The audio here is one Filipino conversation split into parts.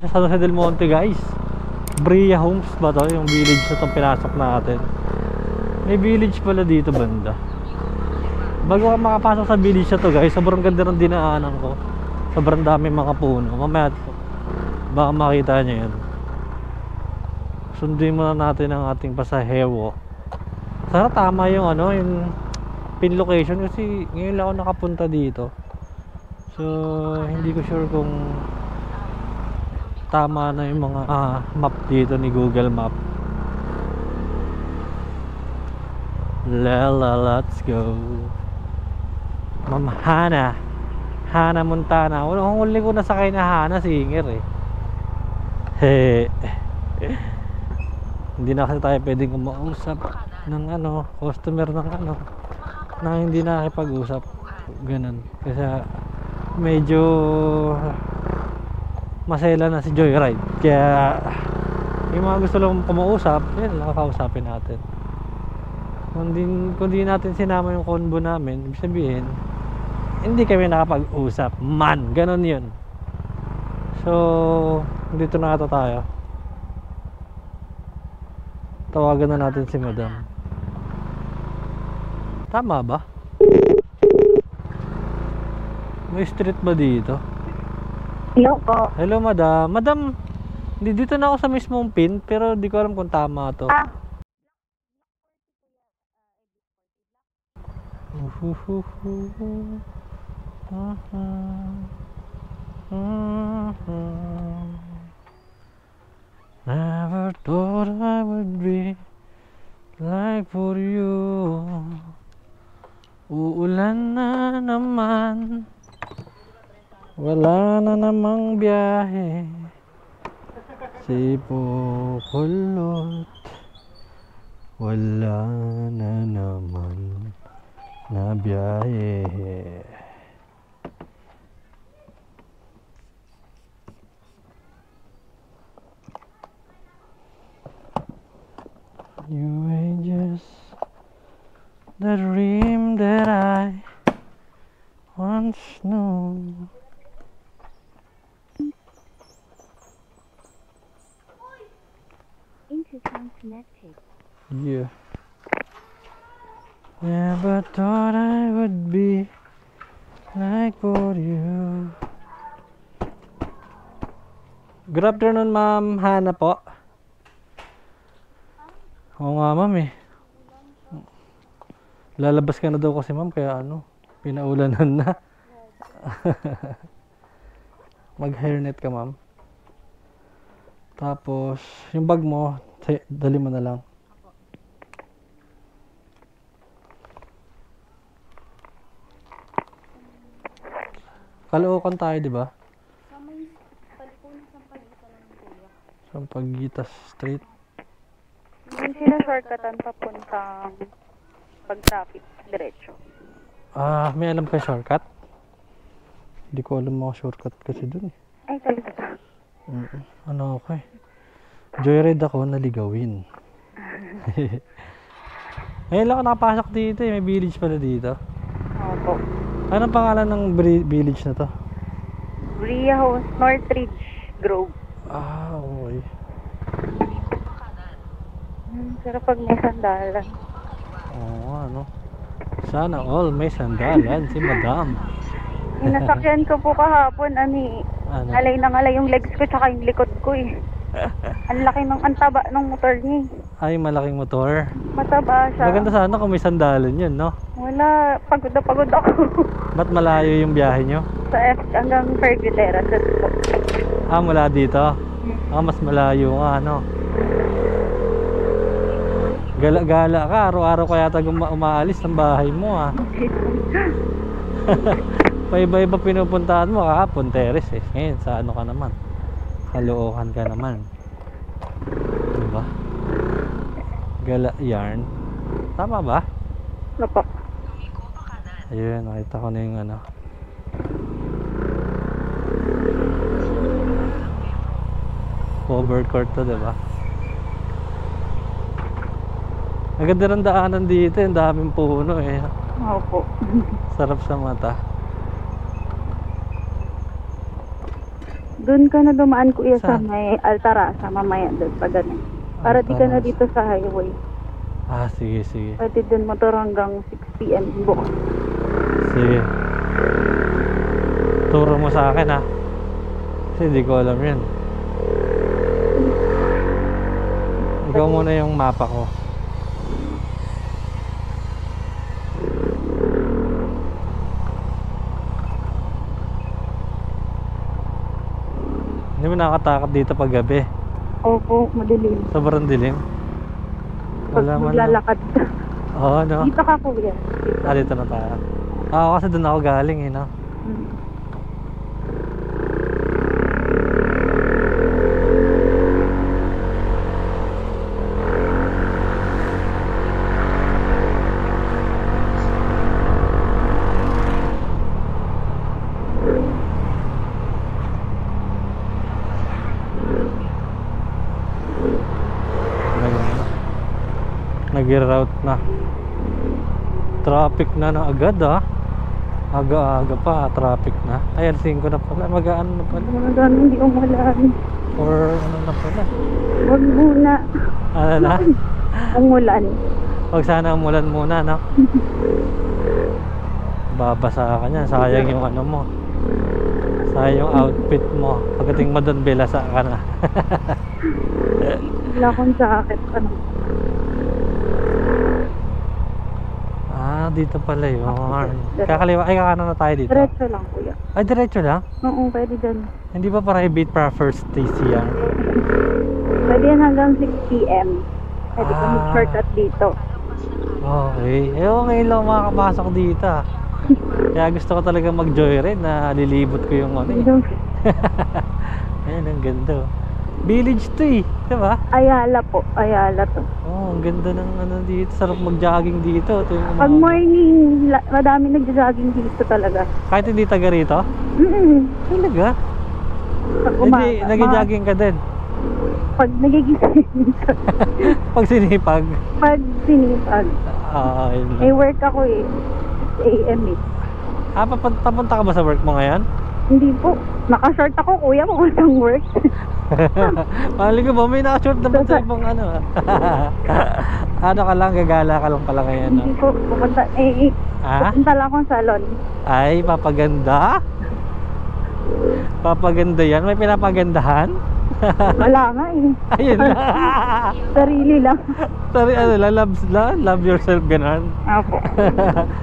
Sa Jose del Monte guys, Bria Homes ba to? Yung village na itong pinasok natin. May village pala dito banda. Bago ka makapasok sa village na to guys, sobrang ganda ng dinaanan ko. Sobrang dami mga puno. Mamaya baka makita nyo yun. Sunduin muna natin ang ating pasahero. Sana tama yung ano, yung pin location kasi ngayon lang ako nakapunta dito. So hindi ko sure kung tama na yung mga map dito ni Google Map. Let's go. Ma'am Hana Montana. Unang huli ko nasakay na Hana singer eh. Hindi na kasi tayo pwedeng kumausap ng ano, customer ng ano na hindi nakikipag-usap. Ganun. Kasi medyo masela na si Joyride. Kaya yung mga gusto lang kumausap, yun lang kakausapin natin. Kung di natin sinama yung convo namin, ibig sabihin hindi kami nakapag-usap man. Ganon yun. So dito na ata tayo. Tawagan na natin si madam. Tama ba? May street ba dito? Hello po. Hello madam. Madam, dito na ako sa mismong pin, pero di ko alam kung tama to. Never thought I would be like for you. Uulan na naman, wala na namang biyahe, sipukulot, wala na naman na biyahe. You ain't just the dream that I once knew. Intercom connected. Yeah. Never thought I would be like for you. Good afternoon, Ma'am Hana po. Oo nga, ma'am eh. Lalabas ka na daw kasi ma'am, kaya ano, pinaulanan na. Mag-hairnet ka ma'am. Tapos, yung bag mo, dali mo na lang. Caloocan tayo, di ba? Sa may palikon ng Sampaguita lang kuya. Sampaguita Street. Yung sinashortcutan papuntang pag-traffic, diretso. May alam ka shortcut? Hindi ko alam mga shortcut kasi dun eh. Ay, talaga. Ano ako eh. Joyride ako, naligawin. Ngayon lang ako nakapasok dito eh. May village pala dito. Opo. Anong pangalan ng village na to? Bria Homes, Northridge Grove. Okay. Pero pag may sandalan. Oo, ano. Sana all may sandalan si madam. Nasakyan ko po kahapon, Ano? ngalay na ngalay yung legs ko tsaka yung likod ko eh. Ang laki ng antaba ng motor niya eh. Ay, malaking motor. Mataba siya. Maganda sana kung may sandalan yun, no? Wala, pagod na pagod ako. Ba't malayo yung biyahe nyo? Sa F hanggang Fergudera. Mula dito? Mas malayo nga, no? Gala-gala ka, araw-araw ka yata umaalis ng bahay mo, Paiba-iba pinupuntahan mo, kahapon Teres eh. Ngayon, sa ano ka naman? Caloocan ka naman. Diba? Gala yarn. Tama ba? Opo. Ayun, nakita ko na yung ano. Covered court to, diba? Ang ganda ng daanan dito, ang daming puno eh. Opo. Sarap sa mata. Doon ka na dumaan kuya sa Saan? may Altarasa, mamaya doon pa ganun. Para di ka na Altarasa. dito sa highway. Ah, sige, sige. Pwede doon motor hanggang 6 p.m. bukas. Sige. Turo mo sa akin ha. Kasi hindi ko alam yun. Ikaw muna yung mapa ko. Hindi mo nakakatakot dito pag gabi. Opo, madilim. Sobrang dilim. Pag Wala man. maglalakad ka. Oo, no? Dito ka kuya. Dito. Ah, dito na tayo. Ah, kasi doon ako galing eh, no? Mm. Nag-route na. Traffic na agad ah. Aga-aga pa, traffic na. Ay, 5 na pala. Magaan na pala. Mga ganun, hindi umulan. Or ano na pala. Huwag muna. Ano na? Umulan. Huwag sana umulan muna, no? Babasa ka niyan. Sayang yung ano mo. Sayang yung outfit mo. Pagdating mo doon, bilasa ka na. Wala akong jacket. Ano? Ah, dito pala yun. Kakaliwa. Ay, kakanan na tayo dito. Diretso lang kuya. Ay, diretso lang? Oo, pwede dyan. Hindi ba private para first stage yan? Pwede yan hanggang 6 p.m. Pwede ka Ah. mag-shortcut dito. Okay. Eh, oo, ngayon lang makakapasok dito ah. Kaya gusto ko talaga mag-joyride na lilibot ko yung ano eh. Ayan, ang ganda. Village to eh. Diba? Ayala po. Ayala to. Oh, ang ganda ng ano dito. Sarap mag-jogging dito. Ito yung Pag morning, madami nagja-jogging dito talaga. kahit hindi taga rito? Talaga? Pag Hindi, umaga. nag-jogging ka din. Pag nagigising ka. Pag sinipag. Pag sinipag. Ah, yun May lang. work ako eh. 6 a.m. eh. Ah, papunta ka ba sa work mo ngayon? Hindi po. Naka-short ako kuya kung walang work. Mali ko ba, may naka-short naman sa ibang ano ah. Ano ka lang, gagala ka lang pala ngayon, no? Hindi po. Pupunta, Ah? pupunta lang akong salon. Ay, papaganda? Papaganda yan? May pinapagandahan? Wala nga eh. Ayun na. Sarili lang. Sorry, ano lang, love yourself, ganun. Apo.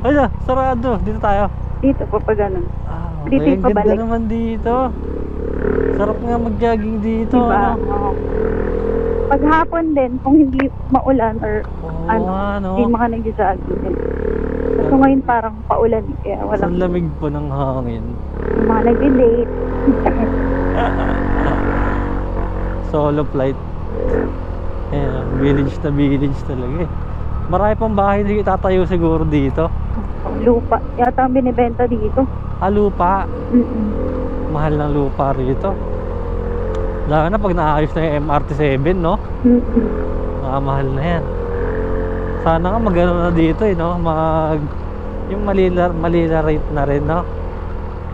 Ayun, sarado. Dito tayo. Dito po pa ganun. Ah, Dito okay, yung ang ganda pabalik. naman dito. Sarap nga mag-jogging dito. Diba? Ano? Oo. Pag hapon din, kung hindi maulan or Oo, ano, ano. hindi maka nagja-jogging din. Kasi ngayon parang paulan eh, kaya Sa walang lamig po ng hangin. mga nag-date. Solo flight. Ayan, village na village talaga eh. Marami pang bahay na itatayo siguro dito. Lupa. Yata ang binibenta dito. Ah, lupa. Mm-mm. Mahal ng lupa rito. Lalo na pag naayos na yung MRT7, no? Mm-mm. Mahal na yan. Sana nga magano na dito eh, no? Yung Malila rate na rin, no?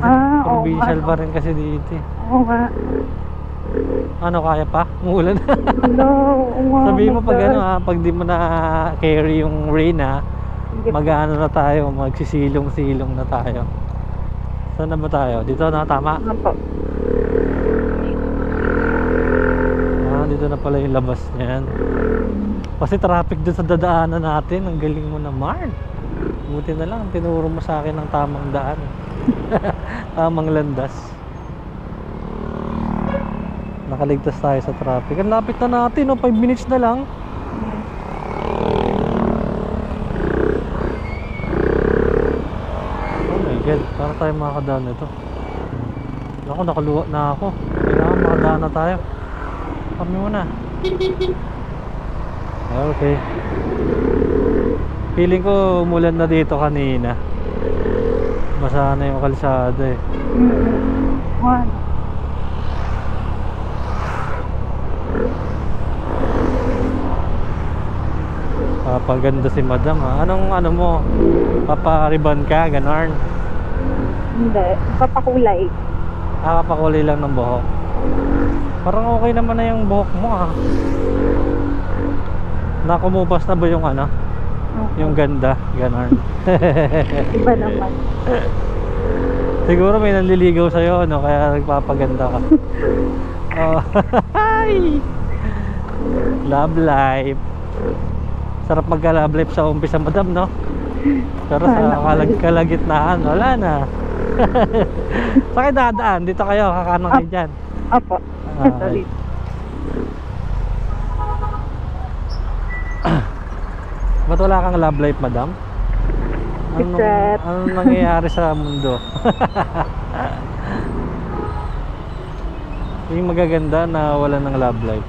Ah, oo Provincial nga. pa rin kasi dito eh. Oo nga. Ano, kaya pa? Umulan. Hello. Oo nga. Sabihin mo my pag God. ano ha, pag di mo na carry yung rain ha, Hindi po. mag-ano na tayo, magsisilong-silong na tayo. Saan na ba tayo? Dito na, tama? Ano po? Ah, dito na pala yung labas niyan. Kasi traffic dun sa dadaanan natin. Ang galing mo naman. Buti na lang, tinuro mo sa akin ng tamang daan. Tamang landas. Nakaligtas tayo sa traffic. Ang lapit na natin, no? 5 minutes na lang. Oh my God, para tayo makakadaan nito. Ako, nakaluwa na ako. Kailangan makadaan na tayo. Kami muna. Okay. Feeling ko umulan na dito kanina. Basa na yung kalsada eh. One. Papaganda si madam ha. Anong ano mo? Papariban ka, ganon. Hindi. Papakulay. Nakapakulay lang ng buhok. Parang okay naman na yung buhok mo ah. Nakumupas na ba yung ano? Okay. Yung ganda, ganon. Iba naman. Siguro may nanliligaw sa'yo, ano, kaya nagpapaganda ka. Oh. Love life. Sarap magka-love life sa umpisa, madam, no? Pero sa kalagitnaan, wala na. Sa kayo dadaan, dito kayo, kakanang kayo dyan. Opo. Ay. Ba't wala kang love life, madam? Anong nangyayari sa mundo? Yung magaganda na wala ng love life.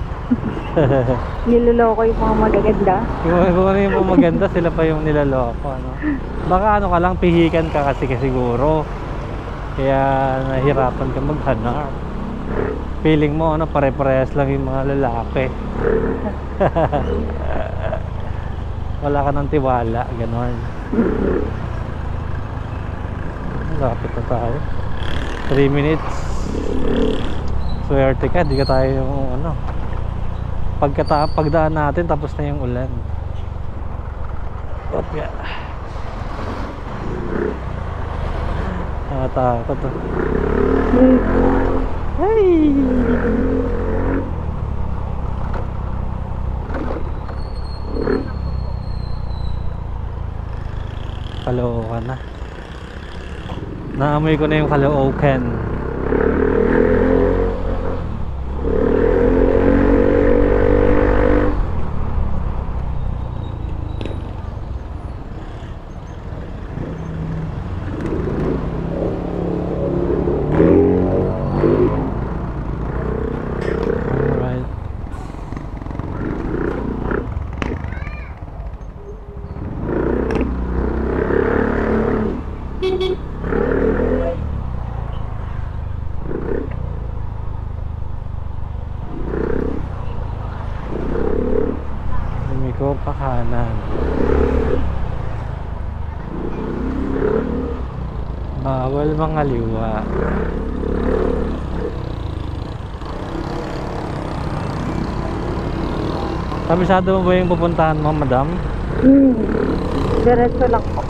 Niloloko yung mga magaganda. Kung ano yung mga maganda, sila pa yung nilaloko, ano? Baka ano ka lang, pihikan ka kasi siguro. Kaya nahirapan ka maghanap. Feeling mo, ano, pare-parehas lang yung mga lalaki. Wala ka ng tiwala, ganon. Lapit na tayo. 3 minutes. Swerte ka, di ka tayo yung ano. Pagdaan natin, tapos na yung ulan. Opya. Takot to. Hey! Caloocan na. Naamoy ko na yung Caloocan. Alright. Lumiko pa kanan. Bawal mangaliwa. Kabisado mo ba yung pupuntahan mo, madam? Diretso lang po.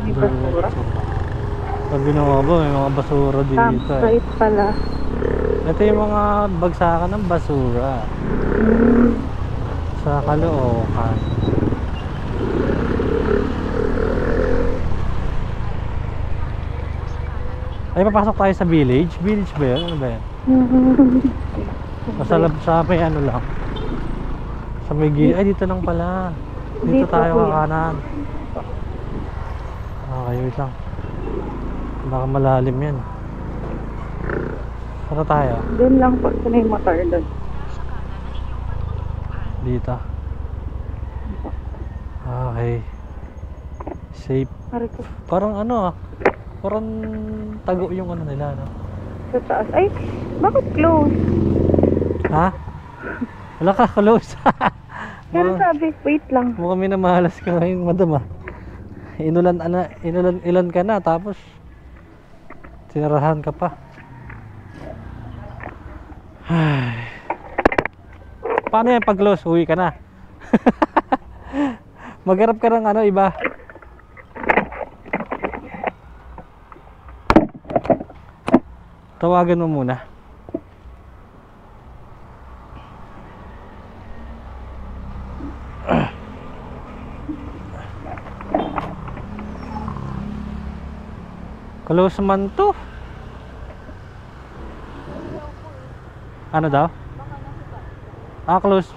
May basura. Sabi na nga ba, may mga basura dito. Campsite pala. Ito yung mga bagsakan ng basura sa Caloocan. Ay, papasok tayo sa village. Village ba yun? Ano ba yan? Sa may ano lang. Sa may ay, dito lang pala. Dito tayo kakanan. Okay, wait lang. Baka malalim yan. Saan tayo? Doon lang po. Saan yung motor doon? Dito. Okay. Safe. Parang ano ah. Parang tago yung ano nila, no? Sa taas. Ay, bakit close? Ha? Wala ka, close. Pero sabi, wait lang. Mukhang minamahalas ka ngayon, madam ah. Ilan ka na, tapos sinarahan ka pa. Ay. Paano yan pag close? Uwi ka na. Magharap ka ng ano, iba. Tawagan mo muna. Close man to. Ano daw? Close.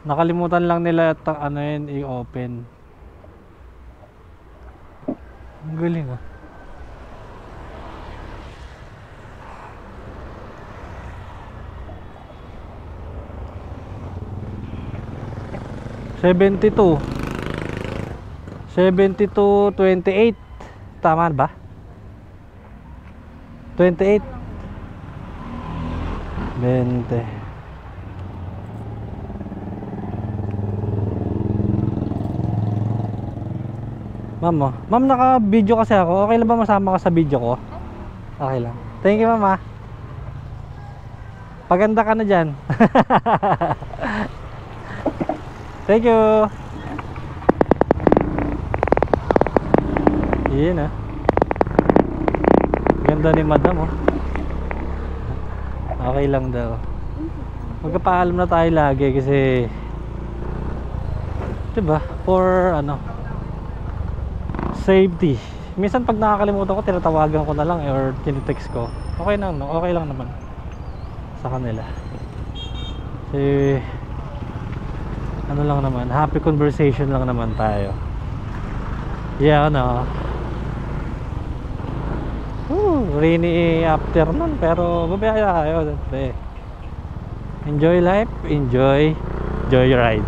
Nakalimutan lang nila ano yun, i-open. Ang galing ah. $72 $28. Tama ba? 28 20. Ma'am, oh. Ma'am, naka-video kasi ako. Okay lang ba masama ka sa video ko? Okay lang. Thank you, ma'am, ah. Paganda ka na dyan. Thank you. Yun, ah. Ganda ni madam, oh. Okay lang daw. Magpapaalam na tayo lagi kasi diba, for ano, safety. Minsan pag nakakalimutan ko, tinatawagan ko na lang or tinitext ko. Okay na, no? Okay lang naman sa kanila. Kasi ano lang naman, happy conversation lang naman tayo. Yeah, ano. Rainy afternoon pero babaya kayo. Enjoy life, enjoy joyride.